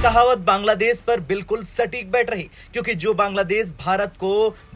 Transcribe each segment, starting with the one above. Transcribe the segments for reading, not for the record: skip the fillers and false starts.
कहावत बांग्लादेश पर बिल्कुल सटीक बैठ रही, क्योंकि जो बांग्लादेश भारत को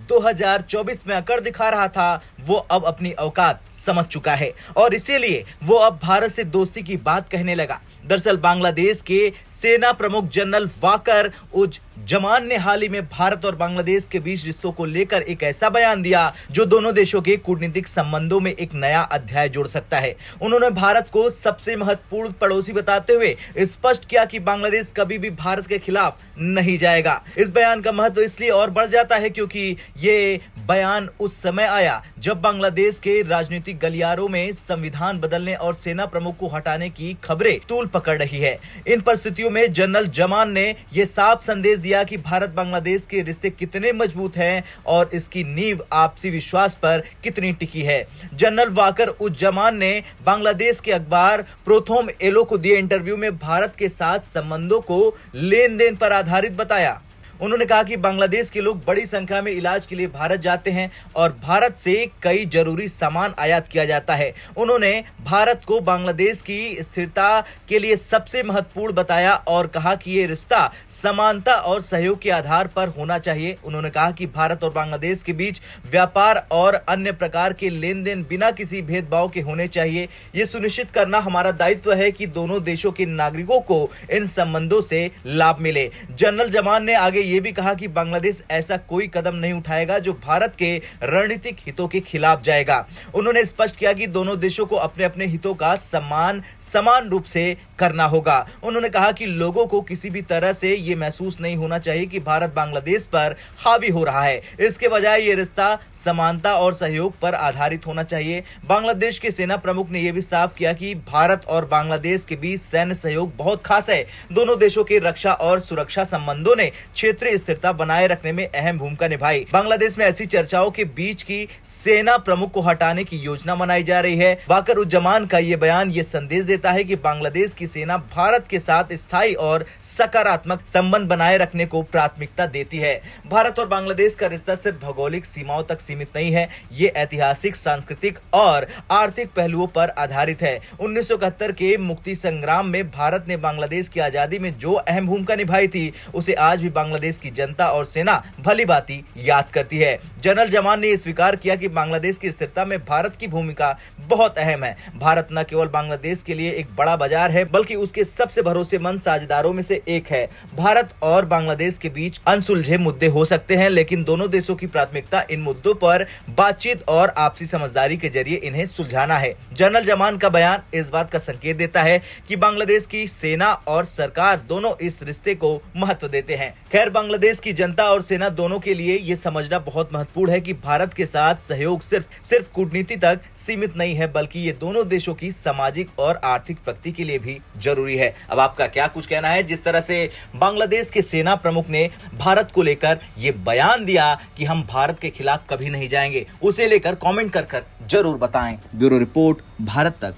2024 में अकड़ दिखा रहा था वो अब अपनी औकात समझ चुका है और इसीलिए वो अब भारत से दोस्ती की बात कहने लगा। दरअसल बांग्लादेश के सेना प्रमुख जनरल वाकर उज जमान ने हाल ही में भारत और बांग्लादेश के बीच रिश्तों को लेकर एक ऐसा बयान दिया जो दोनों देशों के कूटनीतिक संबंधों में एक नया अध्याय जोड़ सकता है। उन्होंने भारत को सबसे महत्वपूर्ण पड़ोसी बताते हुए स्पष्ट किया कि बांग्लादेश कभी भी भारत के खिलाफ नहीं जाएगा। इस बयान का महत्व इसलिए और बढ़ जाता है क्योंकि ये बयान उस समय आया जब बांग्लादेश के राजनीतिक गलियारों में संविधान बदलने और सेना प्रमुख को हटाने की खबरें तूल पकड़ रही है। इन परिस्थितियों में जनरल जमान ने यह साफ संदेश दिया कि भारत बांग्लादेश के रिश्ते कितने मजबूत हैं और इसकी नींव आपसी विश्वास पर कितनी टिकी है। जनरल वाकर उज जमान ने बांग्लादेश के अखबार प्रोथोम एलो को दिए इंटरव्यू में भारत के साथ संबंधों को लेन देन पर आधारित बताया। उन्होंने कहा कि बांग्लादेश के लोग बड़ी संख्या में इलाज के लिए भारत जाते हैं और भारत से कई जरूरी सामान आयात किया जाता है। उन्होंने भारत को बांग्लादेश की स्थिरता के लिए सबसे महत्वपूर्ण बताया और कहा कि ये रिश्ता समानता और सहयोग के आधार पर होना चाहिए। उन्होंने कहा कि भारत और बांग्लादेश के बीच व्यापार और अन्य प्रकार के लेन देन बिना किसी भेदभाव के होने चाहिए। ये सुनिश्चित करना हमारा दायित्व है कि दोनों देशों के नागरिकों को इन संबंधों से लाभ मिले। जनरल जमान ने आगे ये भी कहा कि बांग्लादेश ऐसा कोई कदम नहीं उठाएगा जो भारत के रणनीतिक हितों के खिलाफ जाएगा। उन्होंने स्पष्ट किया कि दोनों देशों को अपने अपने हितों का समान रूप से करना होगा। उन्होंने कहा कि लोगों को किसी भी तरह से ये महसूस नहीं होना चाहिए कि भारत बांग्लादेश पर हावी हो रहा है। इसके बजाय ये रिश्ता समानता और सहयोग पर आधारित होना चाहिए। बांग्लादेश के सेना प्रमुख ने यह भी साफ किया कि भारत और बांग्लादेश के बीच सैन्य सहयोग बहुत खास है। दोनों देशों के रक्षा और सुरक्षा संबंधों ने क्षेत्रीय स्थिरता बनाए रखने में अहम भूमिका निभाई। बांग्लादेश में ऐसी चर्चाओं के बीच की सेना प्रमुख को हटाने की योजना बनाई जा रही है। वाकर उज जमान का यह बयान यह संदेश देता है कि बांग्लादेश की सेना भारत के साथ स्थायी और सकारात्मक संबंध बनाए रखने को प्राथमिकता देती है। भारत और बांग्लादेश का रिश्ता सिर्फ भौगोलिक सीमाओं तक सीमित नहीं है, ये ऐतिहासिक, सांस्कृतिक और आर्थिक पहलुओं पर आधारित है। 1971 के मुक्ति संग्राम में भारत ने बांग्लादेश की आजादी में जो अहम भूमिका निभाई थी उसे आज भी बांग्लादेश की जनता और सेना भलीभांति याद करती है। जनरल जमान ने स्वीकार किया कि बांग्लादेश की स्थिरता में भारत की भूमिका बहुत अहम है। भारत न केवल बांग्लादेश के लिए एक बड़ा बाजार है बल्कि उसके सबसे भरोसेमंद साझेदारों में से एक है। भारत और बांग्लादेश के बीच अनसुलझे मुद्दे हो सकते हैं, लेकिन दोनों देशों की प्राथमिकता इन मुद्दों पर बातचीत और आपसी समझदारी के जरिए इन्हें सुलझाना है। जनरल जमान का बयान इस बात का संकेत देता है कि बांग्लादेश की सेना और सरकार दोनों इस रिश्ते को महत्व देते हैं। खैर, बांग्लादेश की जनता और सेना दोनों के लिए यह समझना बहुत महत्वपूर्ण है कि भारत के साथ सहयोग सिर्फ कूटनीति तक सीमित नहीं है, बल्कि ये दोनों देशों की सामाजिक और आर्थिक प्रगति के लिए भी जरूरी है। अब आपका क्या कुछ कहना है? जिस तरह से बांग्लादेश के सेना प्रमुख ने भारत को लेकर ये बयान दिया कि हम भारत के खिलाफ कभी नहीं जाएंगे, उसे लेकर कमेंट कर जरूर बताएं। ब्यूरो रिपोर्ट, भारत तक।